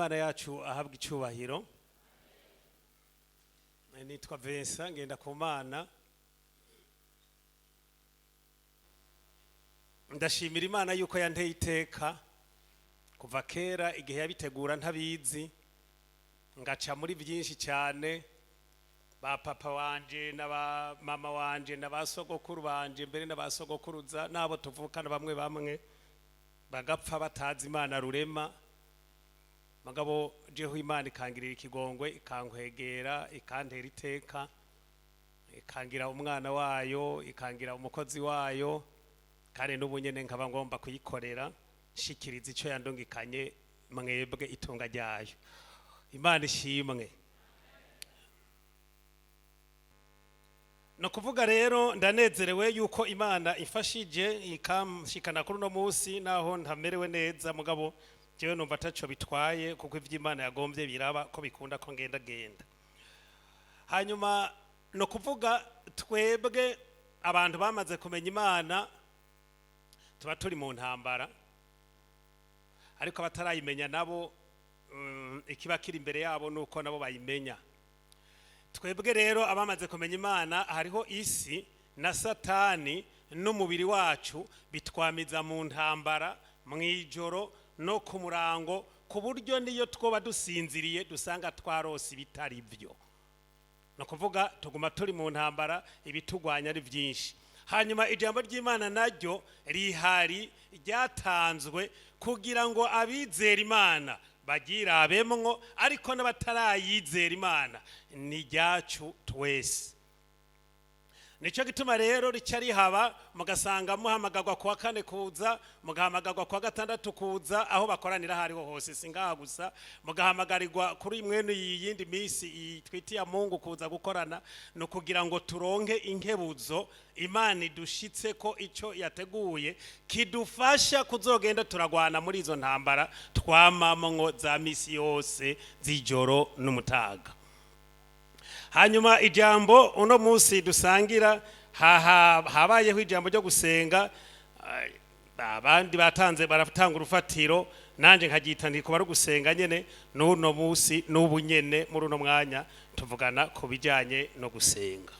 Imana yacu ahabwa icyubahiro. Nitwa Vincent, NGENDAKUMANA. Ndashimira Imana yuko yanteye iteka kuva kera igihe yabitegura ntabizi, ngaca muri byinshi cyane. Ba papa wanje n'aba mama wanje n'abasogokuru banje mbere n'abasogokuruza nabo tuvukana bamwe bamwe bagapfa batazi Imana rurema. Magabo jeho Imana ikangirira ikigongwe, ikankwegera, ikantera iteka, ikangira umwana wayo, ikangira umukozi wayo, kandi n'ubunyene nkaba ngomba kuyikorera shikiriza ico yandongikanye mwebwe itunga ryayo. Imana ishimwe. No kuvuga rero ndanezerewe yuko Imana ifashije ikamshikana kuri no munsi naho ntamerewe neza, mugabo jewe numva taco bitwaye kuko ivy'Imana yagombye biraba ko bikunda ko ngenda. Hanyuma no kuvuga twebwe abantu bamaze kumenya Imana tuba turi mu ntambara, ariko abatarayimenya nabo ikiba kiri imbere yabo nuko nabo bayimenya. Twebwe rero abamaze kumenya Imana hariho isi na Satani n'umubiri wacu bitwamiza mu ntambara mwijoro no ku murango, ku buryo niyo twoba dusinziriye dusanga twarose bitari byo. No kuvuga tuguma turi mu ntambara, ibitugwanya ari byinshi. Hanyuma ijambo ry'Imana naryo rihari ryatanzwe kugira ngo abizera Imana bagirabemwo, ariko n'abatarayizera Imana ni ryacu twese. Nico gituma rero rica rihaba, mugasanga muhamagagwa kuwa kane kuza, mugahamagagwa kuwa gatandatu kuza, aho bakoranira hariho hose singaha gusa, mugahamagarirwa kuri mwene yindi misi twitiya Mungu kuza gukorana, no kugira ngo turonke inkebuzo Imana idushitse ko ico yateguye kidufasha kuzogenda turagwana muri izo ntambara twamamwo za misi yose zijoro n'umutaga. Hanyuma ijambo uno munsi dusangira habayeho ijambo ryo gusenga, abandi batanze baratanga urufatiro, nanje nkagitandika kuba gusenga nyene n'uno munsi n'ubunyene muri uno mwanya tuvugana ku bijanye no gusenga.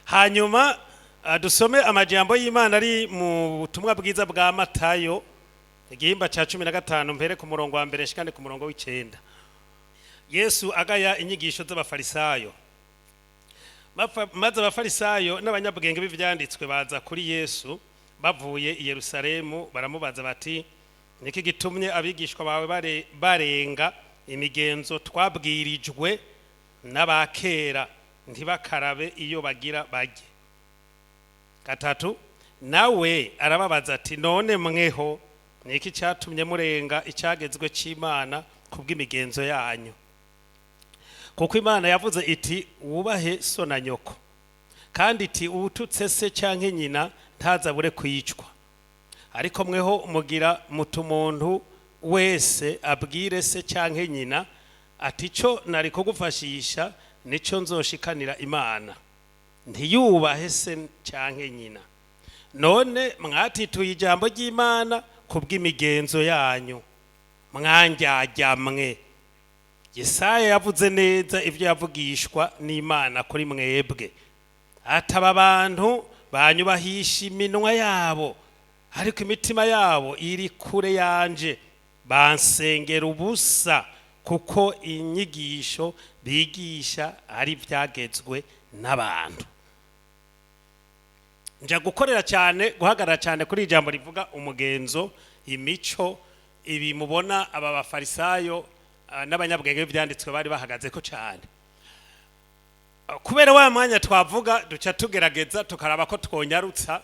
Hanyuma dusome amajambo y'Imana ari mu butumwa bwiza bwa Matayo igihimba ca 15 mpere ku murongo wa mbere shikane ku murongo w'9. Yesu agaya inyigisho z'abafarisayo. Maze abafarisayo n'abanyabwenge b'ivyanditswe baza kuri Yesu bavuye i Yerusalemu, baramubaza bati, niki gitumye abigishwa bawe barenga imigenzo twabwirijwe n'abakera ntibakarabe iyo bagira bajye? Gatatu, nawe arababaza ati, none mweho niki cyatumye murenga icyagezwe cy'Imana kubw'imigenzo yanyu? Kuko Imana yavuze iti, wubahe so na nyoko, kandi iti ubututse se canke nyina ntazabure kwicwa. Ariko mweho mugira mutu muntu wese abwire se canke nyina ati, cyo nari kugufashisha nico nzoshikanira Imana, ntiyubahe se canke nyina. None mwatituye ijambo ry'Imana kubw'imigenzo yanyu, mwanjyajyamwe. Yesaya yavuze neza ivyo yavugishwa n'Imana kuri mwebwe, ataba abantu banyubahisha iminwa yabo, ariko imitima yabo iri kure yanje, bansengera ubusa, kuko inyigisho bigisha ari vyagezwe n'abantu. Nja gukorera cyane, guhagarara cyane kuri ijambo rivuga umugenzo, imico, ibi mubona aba bafarisayo n'abanyabwenge b'ivyanditswe bari bahagaze ko cyane. Kubera wa mwanya twavuga duca tugerageza tukaraba ko twonyarutsa.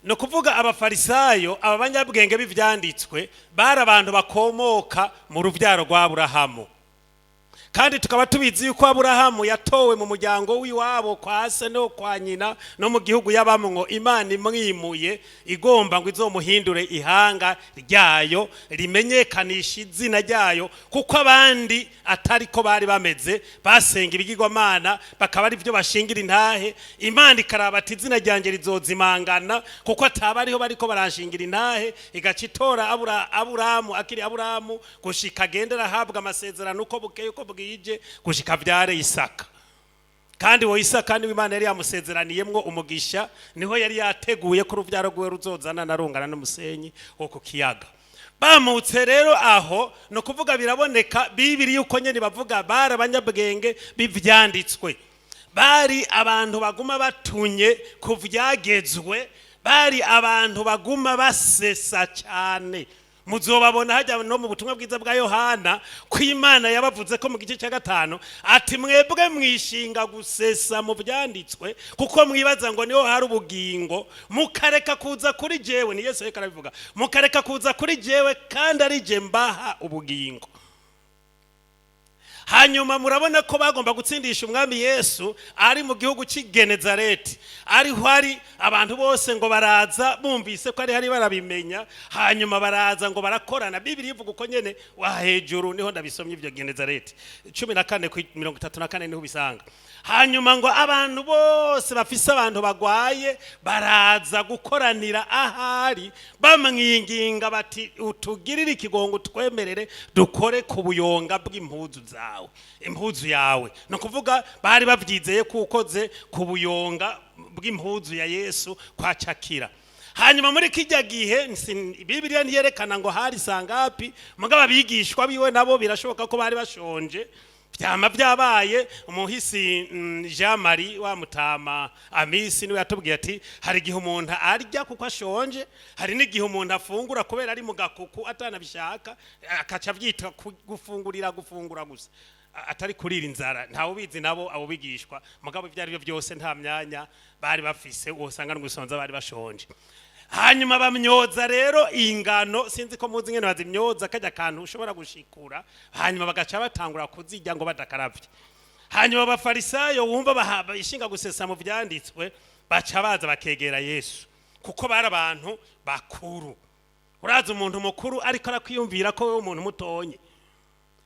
No kuvuga abafarisayo, abanyabwenge b'ivyanditswe bari abantu bakomoka mu ruvyaro rwa Aburahamu, kandi tukaba tubizi yuko Aburahamu yatowe mu muryango w'iwabo kwa se no kwa nyina no mu gihugu y'abamwo Imana imwimuye igomba ngo izomuhindure ihanga ryayo rimenyekanisha izina ryayo kuko abandi atari ko bari bameze basenga ibigirwamana bakaba ari byo bashingira intahe Imana ikaraba ati izina ryanjye rizozimangana kuko ataba ariho bariko baranshingira intahe igacitora Aburahamu akiri Aburahamu gushika agendera ahabwa amasezerano uko bukeye uko bwije gushika vyare Isaka kandi wo Isaka ni Imana yari yamusezeraniyemwo umugisha niho yari yateguye ko uruvyaro rwe ruzozana narungana n'umusenyi wo ku kiyaga bamutse rero aho no kuvuga biraboneka bibiri yuko nyene bavuga bara abanyabwenge bivyanditswe bari abantu baguma batunye kuvyagezwe bari abantu baguma basesa cyane muzobabona hajya no mu butumwa bwiza bwa Yohana ko Imana yabavuze ko mu gice cya 5 ati mwebwe mwishinga gusesa mu byanditswe kuko mwibaza ngo niho hari ubugingo mukareka kuza kuri jewe ni Yesu yekarabivuga mukareka kuza kuri jewe kandi ari je mbaha ubugingo hanyuma murabona ko bagomba gutsindisha umwami Yesu ari mu gihugu cy'Igenezareti ariho ari abantu bose ngo baraza bumvise ko ari hari barabimenya hanyuma baraza ngo barakorana Bibiri ivuga uko nyene wa hejuru niho ndabisomye ibyo Genezareti 14:34 niho bisanga hanyuma ngo abantu bose bafise abantu bagwaye baraza gukoranira ahari bamwinginga bati utugirire ikigongo twemerere dukore ku buyonga bw'impuzu zawe impuzu yawe no kuvuga bari bavyizeye kukoze ku buyonga bw'impuzu ya Yesu kwa Cakira hanyuma muri kijya gihe Bibiliya ntiyerekana ngo hari sangapi mugabo abigishwa biwe nabo birashoboka ko bari bashonje byama byabaye umuhisi Jean Marie wa Mutama Amisi niwe yatubwiye ati hari gihe umuntu arya kuko ashonje hari n'igihe umuntu afungura kubera ari mu gakuku atanabishaka akaca byita gufungura gusa atari kurira inzara ntawe ubizi nabo abo bigishwa mugabo ibyo ari byo byose nta myanya bari bafise usanga n'ugusonza bari bashonje hanyuma bamyoza rero ingano sinzi ko muzi ngene bazimyoza kajya kantu ushobora gushikura hanyuma bagaca batangura kuzijya ngo badakaravye hanyuma abafarisayo wumva bahaba ishinga gusesa mu vyanditswe baca baza bakegera Yesu kuko bari abantu bakuru uraza umuntu mukuru ariko arakwiyumvira ko wewe umuntu mutonye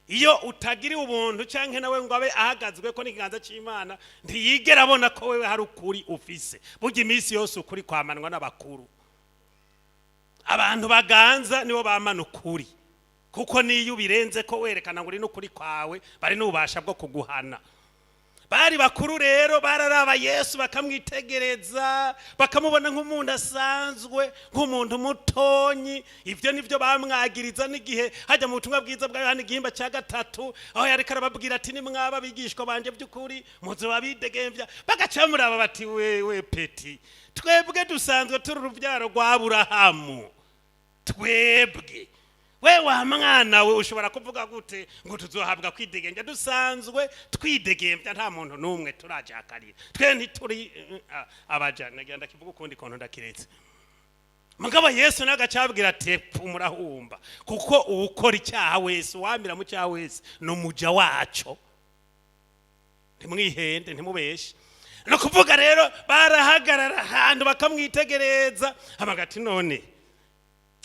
iyo utagiri ubuntu canke nawe ngo abe ahagazwe ko n'ikiganza c'Imana ntiyigera abona ko wewe hari ukuri ufise burya imisi yose ukuri kwamanwa n'abakuru abantu baganza nibo bamana ukuri kuko niyo ubirenze ko werekana ngo uri n'ukuri kwawe bari n'ubasha bwo kuguhana bari bakuru rero bararaba Yesu bakamwitegereza bakamubona nk'umuntu asanzwe nk'umuntu mutonyi ivyo nivyo bamwagiriza n'igihe hajya mu butumwa bwiza bwa Yohana igihimba cya 3 aho yari karababwira ati ni mwaba bigishwa banje by'ukuri muzo babidegemvya bagacamuraba bati wewe peti twebwe dusanzwe turi uruvyaro rwa Aburahamu twebwe we wa mwana we ushobora kuvuga gute ngo tuzohabwa kwidegemvya dusanzwe twidegemvya nta muntu numwe turajakarira twe ntituri abajana genda kivuga ukundi konto ndakiretse mugabo Yesu nagacabwira ati murahumba kuko ukora icyaha wese wamira mu cyaha wese no muja waco ntimwihende ntimubeshe no kuvuga rero barahagarara ahantu bakamwitegereza amagati none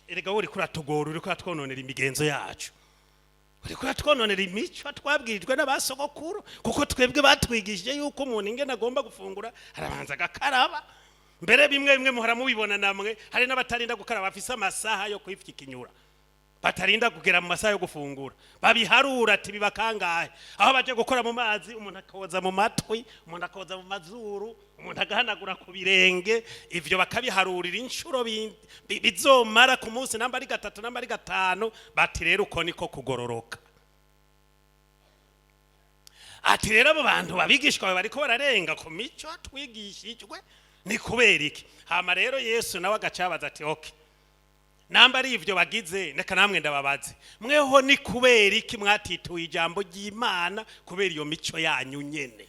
erega uri kuratugora uri kuratwononera imigenzo yacu uri kuratwononera imico twabwirijwe n'abasogokuru kuko twebwe batwigishije yuko umuntu ingene agomba gufungura arabanza gakaraba mbere bimwe muhora mubibona namwe hari n'abatarinda gukaraba bafise amasaha yo kwifyikinyura batarinda kugera mu masaha yo gufungura babiharura ati bibakangahe aho baje gukora mu mazi umuntu akoza mu matwi umuntu akoza mu mazuru umuntu agahanagura ku birenge ivyo bakabiharurira inshuro bizomara ku munsi namba ari 3 namba ari 5 bati rero uko niko kugororoka ati rero abo bantu babigishwa bariko bararenga ku mico twigishijwe ni kubera iki hama rero Yesu nawe agacabaza ati okay namba ari ivyo bagize neka namwe ndababaze mweho ni kubera iki mwatituye ijambo ry'Imana kubera iyo mico yanyu nyene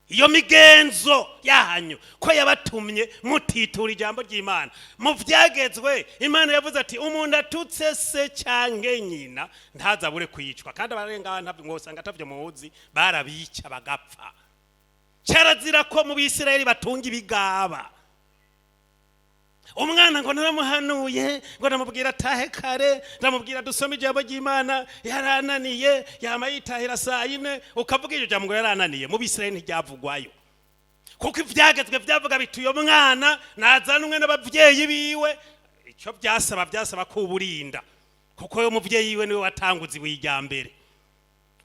iyo migenzo yanyu ko yabatumye mutitura ijambo ry'Imana mu vyagezwe Imana yavuze ati umuntu atutse se canke nyina ntazabure kwicwa kandi abarenga ntabwo ngosanga atavyo muzi barabica bagapfa cyarazira ko mu Bisirayeli batunga ibigaba umwana ngo naramuhanuye ngo namubwira tahe kare namubwira dusome ijambo ry'Imana yarananiye yama yitahira saa 4 ukavuga iyo jambo yarananiye mu Bisirayeli ntiryavugwayo kuko ivyagezwe vyavuga bituye umwana nazanwe n'abavyeyi biwe icyo byasaba kuburinda kuko yo muvyeyi yiwe niwe watanguzi w'ijyambere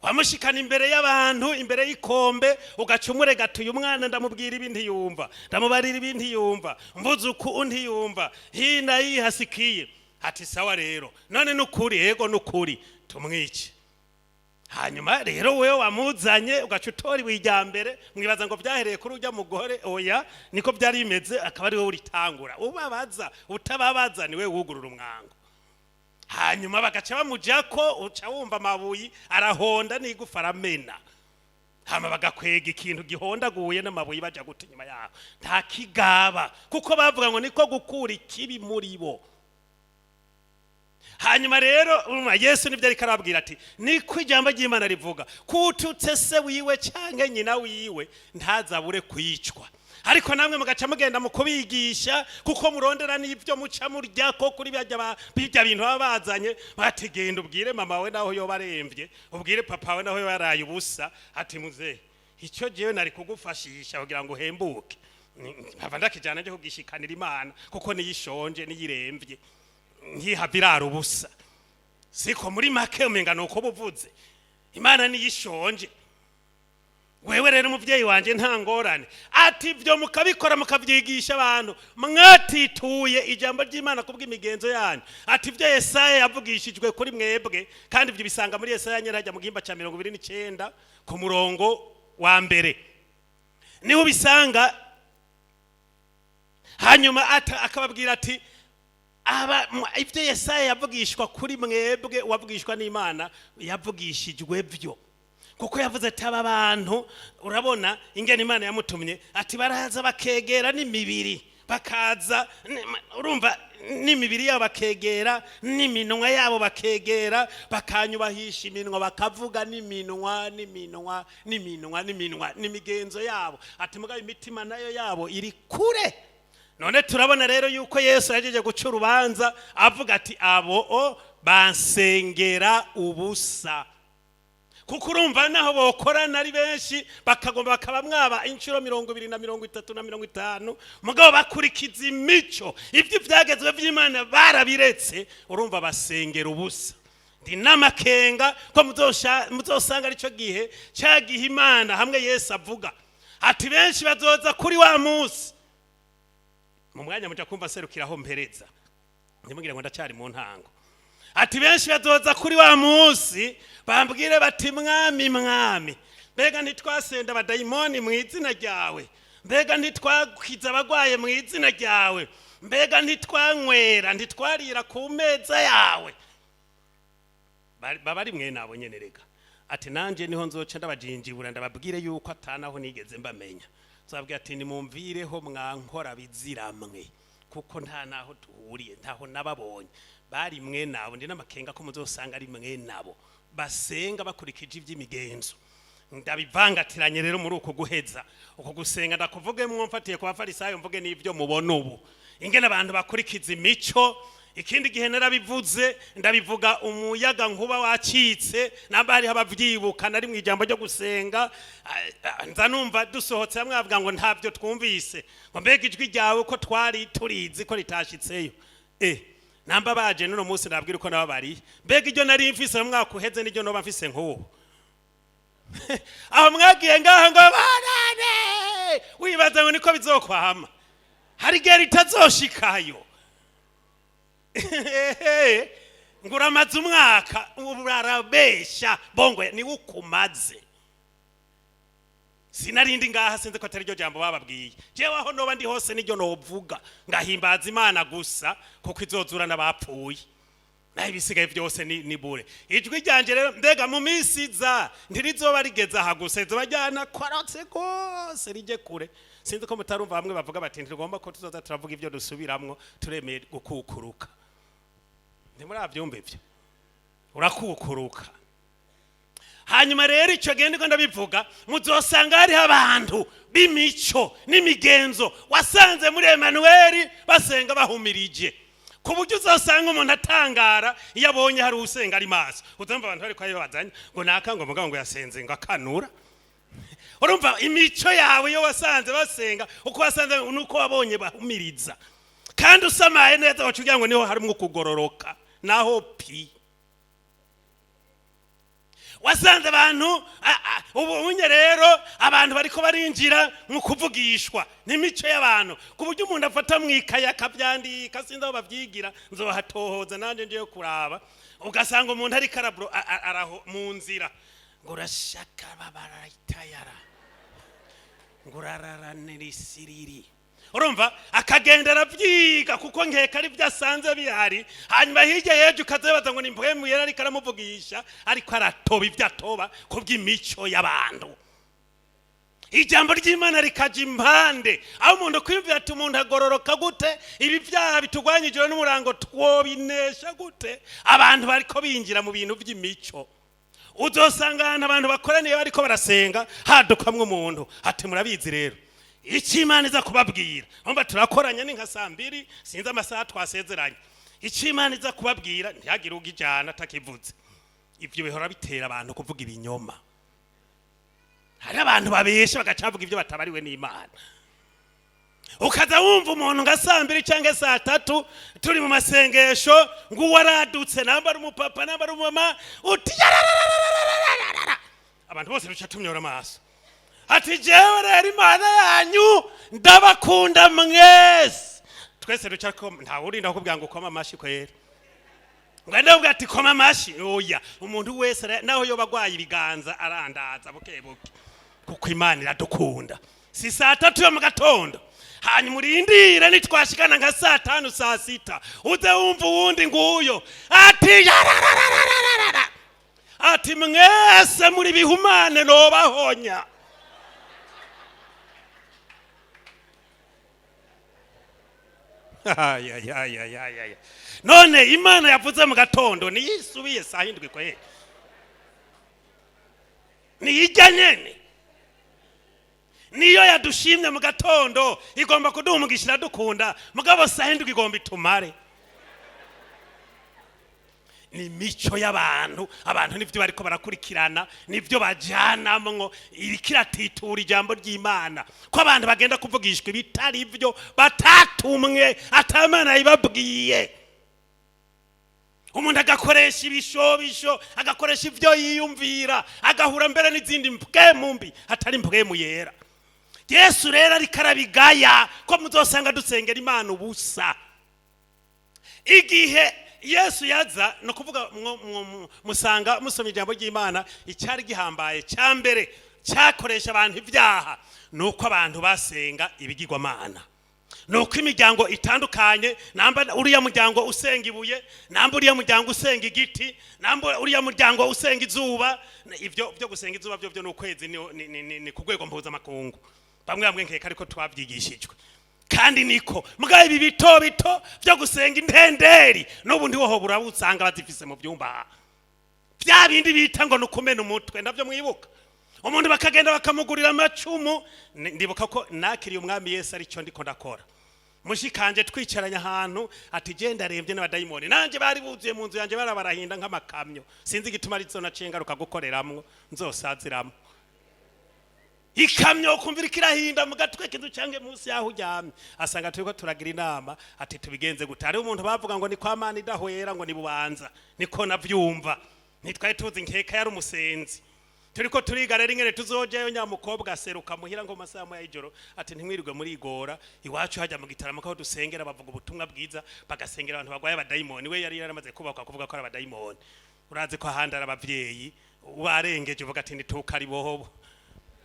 wamushikana imbere y'abantu imbere y'ikombe ugacumure gatuye umwana ndamubwira ibindi yumva ndamubarira ibindi yumva mvuze uko undi yumva hina yihasikiye ati sawa rero none nukuri yego nukuri tumwice hanyuma rero wewe wamuzanye ugacutori w'ijyambere mwibaza ngo byahereye kuri ujya mugore oya niko byari bimeze akaba ari we uritangura ubabaza utababaza ni we wugurura umwango hanyuma bagaca bamujako uca wumva amabuyi arahonda n'igufa aramena hama bagakwega ikintu gihondaguye n'amabuyi baja guta inyuma yaho nta kigaba kuko bavuga ngo niko gukura ikibi muri bo hanyuma rero Yesu nibyo ariko arababwira ati niko ijambo ry'Imana rivuga kututse se wiwe canke nyina wiwe ntazabure kwicwa ariko namwe mugaca mugenda mu kubigisha kuko murondera n'ibyo muca murya ko kuri bijya bintu babazanye bategenda ubwire mama we naho yo baremvye ubwire papa we naho yo yaraye ubusa ati muze icyo jewe nari kugufashisha kugira ngo hembuke nkava ndakijana nje kugishikanira Imana kuko niyishonje niyiremvye nkihabirara ubusa siko muri make umenga nuko buvuze Imana niyishonje wewe rero umuvyeyi wanje nta ngorane ati byo mukabikora mukavyigisha abantu mwatituye ijambo ry'Imana kubw'imigenzo yanyu ati byo Yesaya yavugishijwe kuri mwebwe kandi ibyo bisanga muri Yesaya nyarajya mu gihimba ca 29 ku murongo wa mbere niho ubisanga hanyuma akababwira ati ibyo Yesaya yavugishwa kuri mwebwe wavugishwa n'Imana yavugishijwe byo kuko yavuze ati aba bantu urabona ingene Imana yamutumye ati baraza bakegera n'imibiri bakaza urumva n'imibiri yabo bakegera n'iminwa yabo bakegera bakanyubahisha iminwa bakavuga n'iminwa n'imigenzo yabo ati mugabe imitima nayo yabo iri kure none turabona rero yuko Yesu yajeje guca urubanza avuga ati abo bansengera ubusa kuko urumva naho bokorana ari benshi bakagomba bakaba mwaba inshuro 230 na 50 mugabo bakurikiza imico ibyo byagezwe by'Imana barabiretse urumva basengera ubusa ndi namakenga ko muzosanga ari cyo gihe cyagihe Imana hamwe Yesu avuga ati benshi bazoza kuri wa munsi mu mwanya muja kumva serukiraho mpereza ndimubwira ngo ndacyari mu ntango ati benshi bazoza kuri wa munsi bambwire bati mwami mbega ntitwasenda abadayimoni mu izina ryawe mbega ntitwakiza abagwaye mu izina ryawe mbega ntitwanywera ntitwarira ku meza yawe baba ari mwe nabo nyene rega ati nanje niho nzoca ndabajinjibura ndababwire yuko atanaho nigeze mbamenya zababwira ati nimumvireho mwankora biziramwe kuko nta naho tuhuriye ntaho nababonye bari mwe nabo ndi namakenga ko muzosanga ari mwe nabo basenga bakurikije iby'imigenzo ndabivangatiranye rero muri uko guheza uko gusenga ndakuvuge mwumfatiye ku bafarisayo mvuge n'ibyo mubona ubu ingene abantu bakurikiza imico ikindi gihe narabivuze ndabivuga umuyaga nkuba wacitse nabari habavyibuka nari mu ijambo ryo gusenga nza numva dusohotse hamwe avuga ngo ntavyo twumvise ngo mbega ijwi ryawe ko twari turizi ko litashitseyo namba baje none munsi nabwira uko nababari mbega iryo nari mfise mu mwaka uheze n'iryo noba mfise nk'ubu aho mwagiye ngaho ngo barane wibaza ngo niko bizokwama hari gihe ritazoshikayo nguramaze umwaka urarabesha bongo ni ukumaze sinarindi ngaha sinze ko atari ryo jambo bababwiye jewe aho noba ndi hose n'iryo novuga ngahimbaza Imana gusa kuko izozura n'abapfuye naho ibisigaye byose ni bure. Ijwi ryanje rero mbega mu minsi iza ntirizoba rigeze aha gusa, rizoba ryanakwarotse rwose rije kure. Sinzi ko mutarumva bamwe bavuga bati ntigomba ko tuzoza turavuga ibyo dusubiramwo turemeye gukukuruka. Ntimurabyumva ivyo, urakukuruka. Hanyuma rero icyo gende ko ndabivuga, muzosanga hariho abantu b'imico n'imigenzo wasanze muri Emmanuel basenga bahumirije, ku buryo uzasanga umuntu atangara iyo abonye hari usenga ari maso. Uzumva abantu bari kwayo bazanye ngo nakango mugabo ngo yasenze ngo akanura. Urumva imico yawe yo wasanze basenga uko wasanze nuko wabonye bahumiriza, kandi usamaye neza wacugira ngo niho harimo kugororoka naho pi. Wasanze abantu ubunye rero abantu bariko barinjira mu kuvugishwa n'imico y'abantu, ku buryo umuntu afata mwikaya akabyandika, sinzi aho bavyigira, nzohatohoza nanje nje kuraba. Ugasanga umuntu ari karabro araho mu nzira ngo urashaka babarayitayara ngo uraranerisiriri. Urumva akagendera byiga kuko nkeka ari byasanze bihari, hanyuma hirya yeje ukazebaza ngo ni mpwemu yera ari karamuvugisha ariko aratoba ibyatoba kubw'imico y'abantu. Ijambo ry'Imana rikaje impande aho umuntu kwiyumvira ati umuntu agororoka gute, ibi byaha bitugwanyijwe n'umurango twobinesha gute. Abantu bariko binjira mu bintu by'imico. Uzosanga abantu bakoraniye bariko barasenga hadukamwe umuntu ati murabizi rero iki Imana iza kubabwira. Umva turakoranya ni nka 2:00 sinzi amasaha twasezeranye. Iki Imana iza kubabwira ntihagire ugijana atakivuze. Ibyo bihora bitera abantu kuvuga ibinyoma. Hari abantu babesha bagacavuga ibyo batabariwe n'Imana. Ukaza wumva umuntu nga 2:00 cyangwa 3:00 turi mu masengesho ngo waradutse namba ari umupapa namba ari umama uti abantu bose rucatumyora amaso. Ati jewe rero Imana yanyu ndabakunda mwese. Twese rucako nta urinda kubwira ngo koma amashi kwera. Nganda ubwa ati koma amashi oya. Umuntu wese naho yo bagwaye ibiganza arandaza bukebuke. Kuko Imana iradukunda. Si 3:00 yo mu gatondo. Hanyuma urindira nitwashikana nka 5:00 6:00 uze wumva uwundi nguyo ati ati mwese muri bihumane no bahonya. None Imana yavuze mu gatondo niyisubiye 7:00 kwe niyijya nyene niyo yadushimye mu gatondo igomba kuduhumugishira dukunda mugabo 7:00 igomba itumare. Ni mico y'abantu, abantu nivyo bariko barakurikirana, nivyo bajanamwo irikiratitura ijambo ry'Imana, ko abantu bagenda kuvugishwa ibitari ivyo batatumwe atamana ibabwiye. Umuntu agakoresha ibishobisho, agakoresha ivyo yiyumvira, agahura mbere n'izindi mpwemu mbi atari mpwemu yera. Yesu rero ari karabigaya ko muzosanga dusengera Imana ubusa. Igihe Yesu yaza no kuvuga musanga musomye ijambo ry'Imana icyari gihambaye cyambere cyakoresha abantu ibyaha nuko abantu basenga ibigirwamana. Nuko imiryango itandukanye, namba uriya muryango usenga ibuye, namba uriya muryango usenga igiti, namba uriya muryango usenga izuba. Ivyo byo gusenga izuba byo n'ukwezi ni kugwego mpuza makungu. Bamwe nkeka ariko twabyigishijwe. Kandi niko mugaye ibi bito bito byo gusenga intenderi n'ubundi woho burabusanga bazifise mu byumba. Bya bindi bita ngo nukumena umutwe ndavyo mwibuka. Umuntu bakagenda bakamugurira amacumu. Ndibuka ko nakiriye umwami Yesu ari cyo ndiko ndakora. Mushikanje twicaranya ahantu ati genda rembye n'abadayimoni. Nanje bari buzuye mu nzu yanje barabarahinda nk'amakamyo. Sinzi gituma ari zona cengaruka gukoreramwo nzosaziramo. Ikamyo kumvira kirahinda mu gatwe kintu cyange munsi yaho ujyamye. Asanga turiko turagira inama ati tubigenze gutari umuntu bavuga ngo ni kwa Mana idahwera ngo ni bubanza. Niko navyumva. Nitwaye tuzi nkeka yari umusenzi. Turiko turiga rero ingene tuzojeyo nyamukobwa aseruka muhira ngo masaha mu y'ijoro ati ntimwirirwe muri igora iwacu hajya mu gitaramo ko dusengera bavuga ubutumwa bwiza bagasengera abantu bagwaye abadayimoni. We yari yaramaze kubakwa kuvuga ko ari abadayimoni. Uraze ko ahandara abavyeyi warengeje uvuga ati nituka ari boho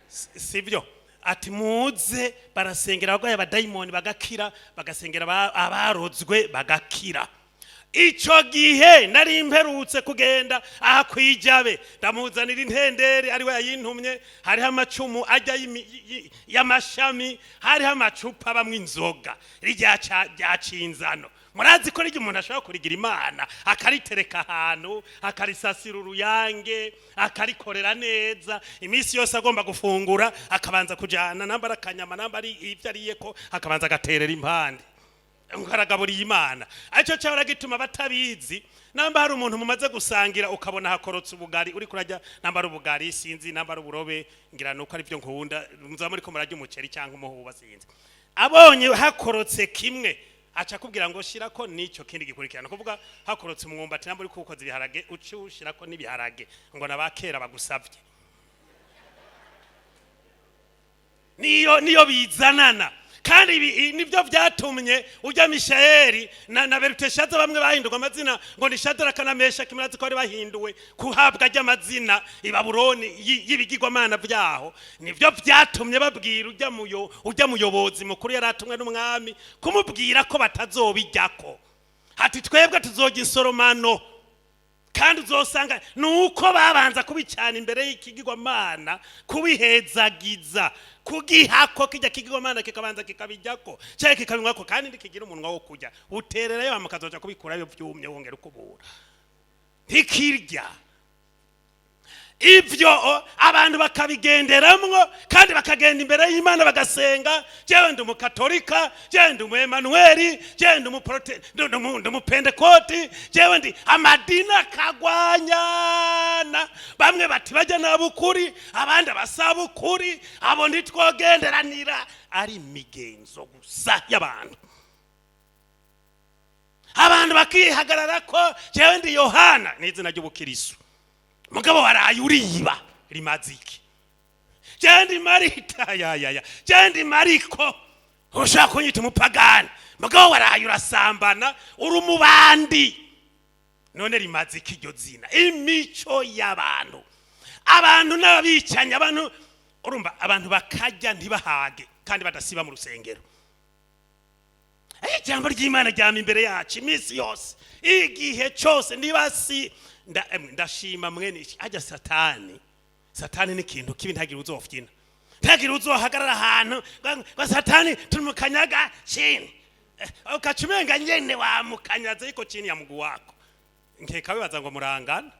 sibyo ati muze barasengera abagwaye abadayimoni bagakira bagasengera abarozwe bagakira. ico gihe nari mperutse kugenda aha kwijabe ndamuzanira intendere ari we yayintumye hariho amacumu ajya y'amashami hariho amacupa bamwe inzoga ryacinzano murazi ko ryo umuntu ashobora kurigira imana akaritereka ahantu akarisasira uruyange akarikorera neza iminsi yose agomba gufungura akabanza kujana nambara akanyama nambara ivyo ariyeko akabanza agaterera impande ngaragaburiye imana aco cyahora gituma batabizi namba hari umuntu mumaze gusangira ukabona hakorotse ubugari uri kurajya namba ari ubugari sinzi namba ari uburobe ngira nuko ari byo nkunda muzaba muri ko murajya umuceri cyangwa umuhuba sinzi abonye hakorotse kimwe acha kubwira ngo shirako nico kindi gikurikirana kuvuga hakorotse umwumbati namba uri kukoza ibiharage ucushirako nibiharage ngo nabakera bagusavye niyo bizanana kandi nibyo byatumye ujya Mishayeli na Beruteshaza bamwe bahindurwa amazina ngo ni Shadraka na Meshaki murazi ko bari bahinduwe kuhabwa ajya amazina i Babuloni y'ibigirwamana byaho nibyo byatumye babwira ujya muyobozi mukuru yaratumwe n'umwami kumubwira ko batazobijyako hati twebwe tuzoga insoromano kandi uzosanga nuko babanza kubicana imbere y'ikigirwamana kubihezagiza kugihako kijya kigirwamana kikabanza kikabijyako cyane kikabinwako kandi ndikigira umunwa wo kujya utererayo bamakazoja kubikurayo byumye wongera ukubura ntikirya ivyo abantu bakabigenderamwo kandi bakagenda imbere y'Imana bagasenga jewe ndi umukatolika jewe ndi umuemanueli jewe ndi umupentekoti jewe ndi amadina kagwanyana bamwe bati bajya nabukuri abandi basabukuri abo ntitwogenderanira ari migenzo gusa y'abantu abantu bakihagarara ko jewe ndi Yohana n'izina ry'ubukirisu mugabo waraye uriba rimaziki jendi Marita ya jendi Mariko ushaka kunyita umupagani mugabo waraye urasambana uri umubandi none rimaziki iryo zina imico y'abantu abantu n'abicanya abantu urumva abantu bakajya ntibahage kandi badasiba mu rusengero ijambo ry'Imana ryama imbere yacu iminsi yose igihe cyose ndibasi ndashima mwene ajya satani ni kintu kibi ntagira uzofyina ntagira uzohagarara ahantu ngo satani tumukanyaga chini ukacumenga nyene wa mukanyaza iko chini ya mugu wako nkeka bibaza ngo murangana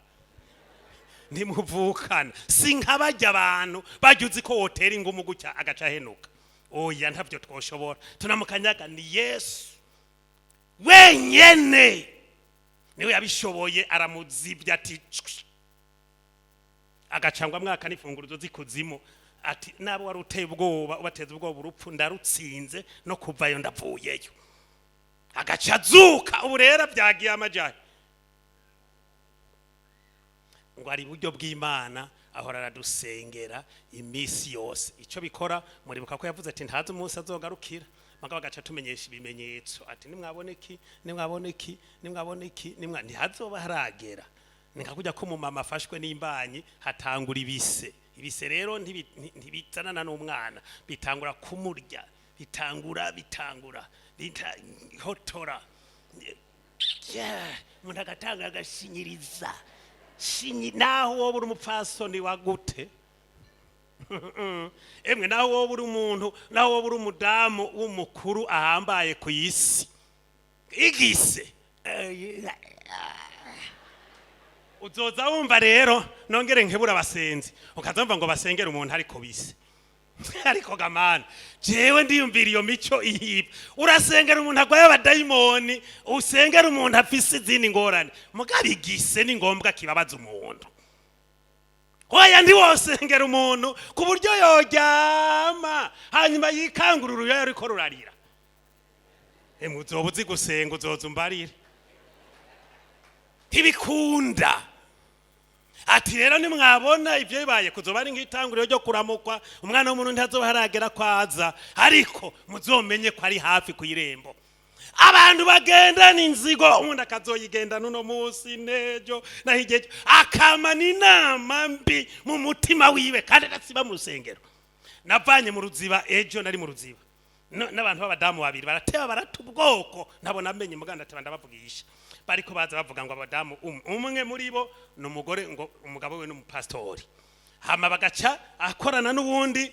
ntimuvukana sinkabajya abantu bajuzi ko hoteli ngumu gucya agaca henuka oya ntavyo twoshobora tunamukanyaga ni Yesu wenyene niwe yabishoboye aramuzibya ati agacangwa mwaka nifunguro zikuzimu ati nabo wari uteye ubwoba ubateze ubwoba urupfu ndarutsinze no kuvayo ndavuyeyo agacazuka uburera byagiye amajaye ngo ari buryo bw'Imana ahora aradusengera imisi yose ico bikora muribuka ko yavuze ati ntazi umunsi azogarukira mugabo gaca tumenyesha ibimenyetso ati nimwaboneki ntihazoba haragera nikakujya ko umumama afashwe n'imbanyi hatangura ibise rero ntibizanana n'umwana bitangura kumurya bitangura hotora umuntu agatanga agashinyiriza naho wowe uri umupfasoni wagute emwe naho wowe uri umuntu naho wowe uri umudamu w'umukuru ahambaye ku isi igise uzoza wumva rero nongere nkebura abasenzi ukazumva ngo basengera umuntu ariko bise ariko gamana jewe ndiyumvira iyo mico ihiba urasengera umuntu agwaye abadayimoni usengera umuntu afise izindi ngorane mugabe igise ni ngombwa kibabaza umuntu oya ndi wosengera umuntu ku buryo yoryama hanyuma yikangurura uyo ariko rurarira uzoba uzi gusenga uzoza umbarire ntibikunda ati rero nimwabona ibyo bibaye kuzoba ari nk'itanguriro ryo kuramukwa umwana w'umuntu ntazoba haragera kwaza ariko muzomenye ko ari hafi ku irembo abantu bagendana inzigo umuntu akazoyigenda nuno munsi nejo nahigejo akamana inama mbi mu mutima wiwe kandi adasiba mu rusengero navanye mu ruziba ejo nari mu ruziba n'abantu b'abadamu babiri barateba baratubwoko ntabona amenye muganda ati bandabavugisha bariko baza bavuga ngo abadamu umwe muri bo n'umugore ngo umugabo we n'umupastori hama bagaca akorana n'ubundi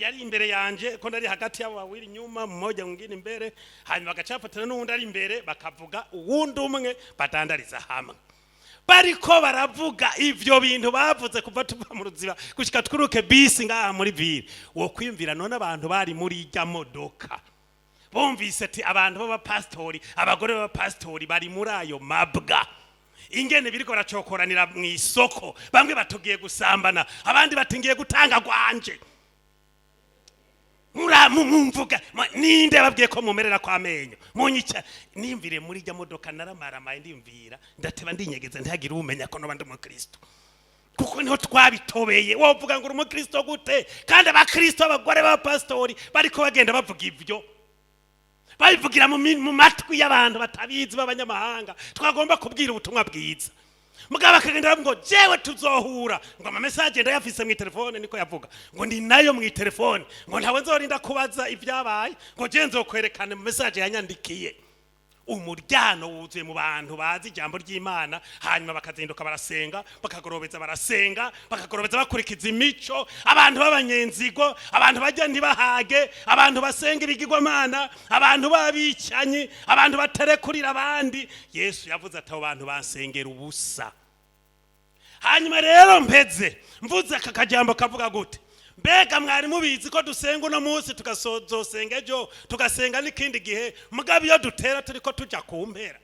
yari imbere yanje ko ndari hagati y'abo bawiri nyuma mmoja mwingine imbere hanyuma bagaca bafatana n'ubundi ari imbere bakavuga uwundi umwe badandariza hamwe bariko baravuga ivyo bintu bavuze kuva tuva mu ruziba gushika twuruke bisi ngaha muri BWIRI wo kwimvira none abantu bari muri ijya modoka bumvise ati abantu b'abapastori abagore b'abapastori bari muri ayo mabwa ingene biriko baracokoranira mu isoko bamwe batugiye gusambana abandi batingiye gutanga gwanje mumvuga ninde babwiye ko mumerera kwa menyo munyica nimvire muri ijya modoka naramaramaye ndimvira ndateba ndinyegeza ntihagire umenya ko no bandi mu Kristo kuko niho twabitobeye wovuga ngo uri mu Kristo gute kandi abakristo abagore b'abapastori bariko bagenda bavuga ivyo babivugira mu matwi y'abantu batabizi b'abanyamahanga twagomba kubwira ubutumwa bwiza mugabo akagenda ngo jewe tuzohura ngo ama message ndayafise mu telefone niko yavuga ngo ndi nayo mu telefone ngo ntawe nzorinda kubaza ivyabaye ngo je nzokwerekana mu message yanyandikiye umuryano wuzuye mu bantu bazi ijambo ry'Imana hanyuma bakazinduka barasenga bakagorobeza barasenga bakagorobeza bakurikiza imico abantu b'abanyenzigo abantu bajya ntibahage abantu basenga ibigirwamana abantu babicanye abantu baterekurira abandi Yesu yavuze ati abo bantu basengera ubusa hanyuma rero mpeze mvuze aka kajambo kavuga gute mbega mwari mubizi ko dusenga uno munsi tugasozosenga ejo tugasenga n'ikindi gihe mugabo iyo dutera turiko tuja kumpera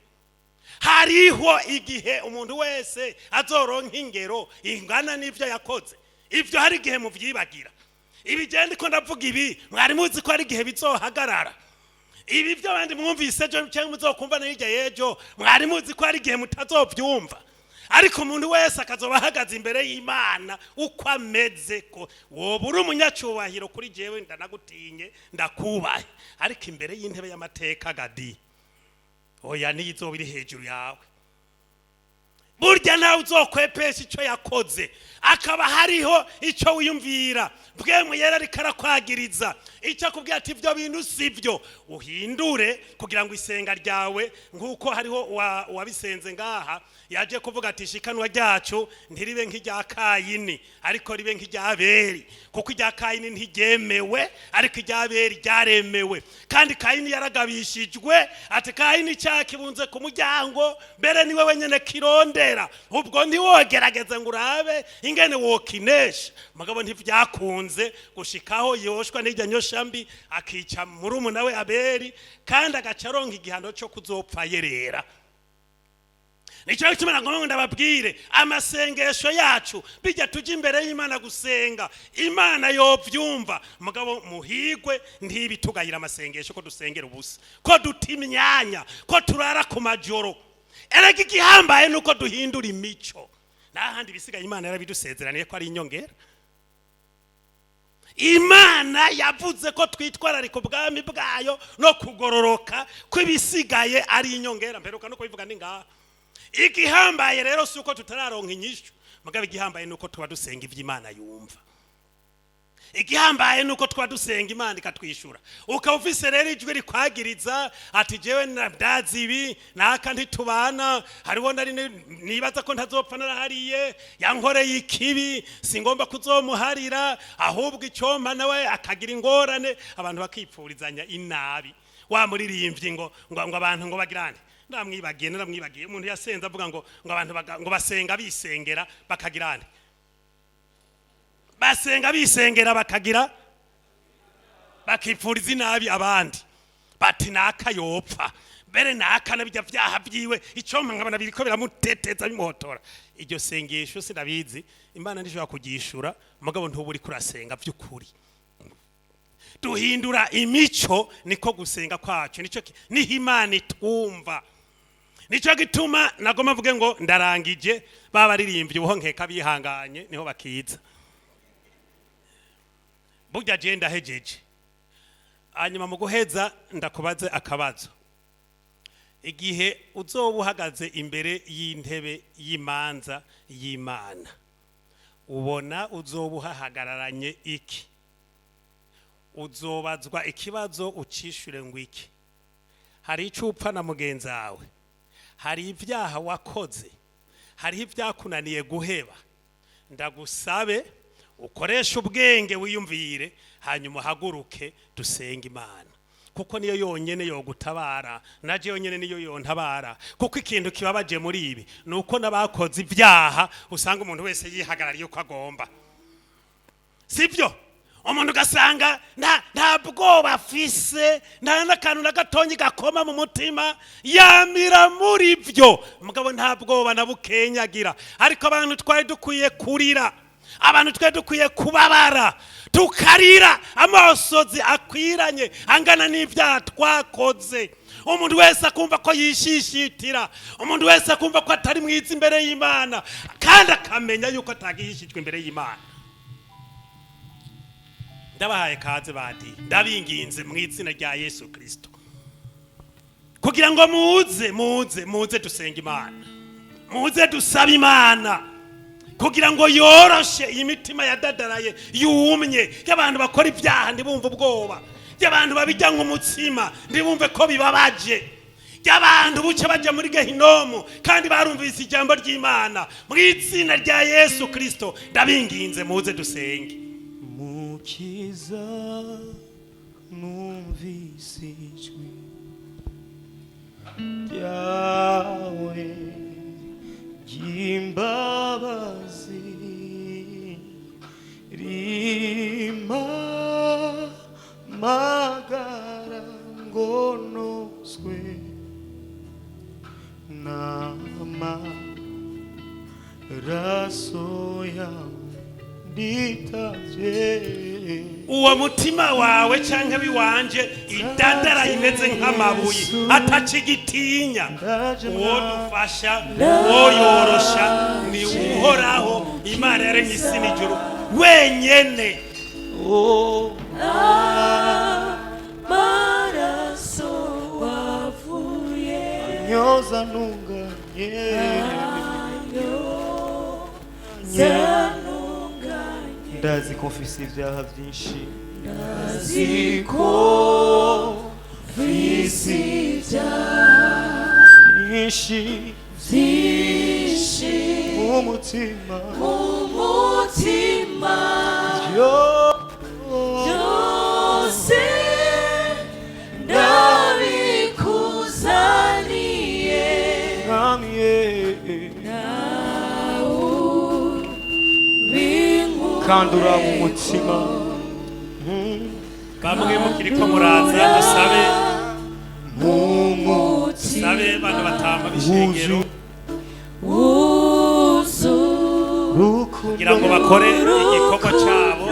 hariho igihe umuntu wese azoronka ingero ingana n'ivyo yakoze ivyo hari igihe muvyibagira ibigenda ko ndavuga ibi mwari muzi ko hari igihe bizohagarara ibi byo bandi mwumvise ejo cyangwa muzokumva n'irya yejo mwari muzi ko hari igihe mutazovyumva ariko umuntu wese akazoba ahagaze imbere y'Imana uko ameze ko woba uri umunyacyubahiro kuri jewe ndanagutinye ndakubahe ariko imbere y'intebe y'amateka gadi oya nizo biri hejuru yawe burya nawe uzokwepesha ico yakoze akaba hariho ico wiyumvira bwe muyera rikarakwagiriza ico kubwira ati ivyo bintu sivyo uhindure kugira ngo isenga ryawe nkuko hariho wabisenze ngaha yaje kuvuga ati shikanwa ryacu ntiribe nk'irya Kayini ariko ribe nk'irya Abeli kuko irya Kayini ntigemewe ariko irya Abeli ryaremewe kandi Kayini yaragabishijwe ati Kayini cyakibunze ku muryango mbere niwe wenyene kirondera ubwo ntiwogerageze ngo urabe ingene wokinesha mugabo ntivyakunze gushikaho yoshwa n'irya nyoshambi akica murumuna we Abeli kandi agacaronka igihano cyo kuzopfa yerera Nicho gituma ngo ndababwire amasengesho yacu bijya tuje imbere y'Imana gusenga Imana yovyumva mugabo muhigwe ntibitugayira amasengesho ko dusengera ubusa ko dutimyanya ko turara ku majoro erega igihambaye nuko duhindura imico nahandi bisigaye Imana yarabidusezeraniye ko ari inyongera Imana yavuze ko twitwararika ubwami bwayo no kugororoka kw'ibisigaye ari inyongera mperuka no kubivuga ningaha igihambaye rero suko tutararonka inyishu mugabo igihambaye nuko tuba dusenga ivy'Imana yumva igihambaye nuko tuba dusenga Imana ikatwishura ukaba ufise rero ijwi rikwagiriza ati jewe ndazi ibi naka ntitubana hariho nari nibaza ko ntazopfa narahariye yankoreye ikibi singomba kuzomuharira ahubwo icompa nawe akagira ingorane abantu bakipfurizanya inabi wamuririmbye ngo abantu ngo bagirane naramwibagiye umuntu yasenze avuga ngo abantu ngo basenga bisengera bakagirane basenga bisengera bakagira bakipfuriza inabi abandi bati naka yopfa bere naka nabijya vyaha byiwe icompa nkabana biriko biramuteteza bimuhotora iryo sengesho sinabizi Imana ndishobora kugishura mugabo ntuburi kurasenga by'ukuri duhindura imico niko gusenga kwacu nico niho Imana itwumva nico gituma nagoma mvuge ngo ndarangije babaririmbye ubuhonkeka bihanganye niho bakiza burya je ndahejeje hanyuma mu guheza ndakubaze akabazo igihe uzoba uhagaze imbere y'intebe y'imanza y'Imana ubona uzoba uhahagararanye iki uzobazwa ikibazo ucishure ngo iki. Hari ico upfa na mugenzi wawe, hari ibyaha wakoze, hari ibyakunaniye guheba. Ndagusabe ukoresha ubwenge wiyumvire, hanyuma haguruke dusenga Imana, kuko niyo yonyene yo gutabara, naje yonyene niyo yontabara. Kuko ikintu kibabaje muri ibi nuko nabakoze ibyaha usanga umuntu wese yihagarariye uko agomba, sivyo? Umuntu gasanga nta bwoba afise, nta nakantu na gatonyi gakoma mu mutima, yamira muri byo mugabo nta bwoba na bukenyagira. Ariko abantu twari dukwiye kurira, abantu twari dukwiye kubabara, tukarira amasozi akwiranye angana n'ibyaha twakoze. Umuntu wese akumva ko yishishitira, umuntu wese akumva ko atari mwiza imbere y'Imana, kandi akamenya yuko atagihishijwe imbere y'Imana. Ndabahaye kaze badi, ndabinginze mu izina rya Yesu Kristo, kugira ngo muze dusenga Imana, muze dusaba Imana, kugira ngo yoroshe iyi mitima yadadaraye yumye, y'abantu bakora ibyaha ntibumve ubwoba, y'abantu babijya nk'umutsima ntibumve ko bibabaje, y'abantu buce bajya muri gehinomu kandi barumvise ijambo ry'Imana. Mu izina rya Yesu Kristo ndabinginze muze dusenge. Mukiza numvise ijwi ryawe ry'imbabazi, rimpamagara ngo noswe n'amaraso yawe. Uwo mutima wawe canke biwanje idadara imeze nk'amabuye atacigitinya, uwo dufasha, uwo yorosha ni Uhoraho, Imana yaremye isi n'ijuru wenyene. Amaraso wavuye anyoza ntunganye, ndazi ko mfise ibyaha byinshi, ndazi ko mfise ibyaha byinshi mu mutima, byose ndabikuzaniye, kandura mu mutima. Bamwe mukiriko muraza dusabe, sabe bano batamba bishengero kugira ngo bakore igikorwa cyabo.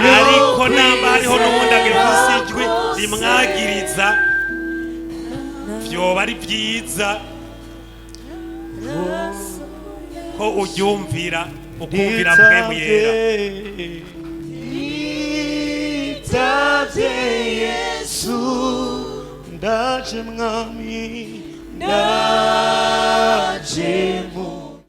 Ariko namba hariho n'ubundi agifise ijwi rimwagiriza, vyoba ari byiza ko uryumvira, ukumvira mpwemu yera. Nitavye Yesu ndaje mwami, ndaje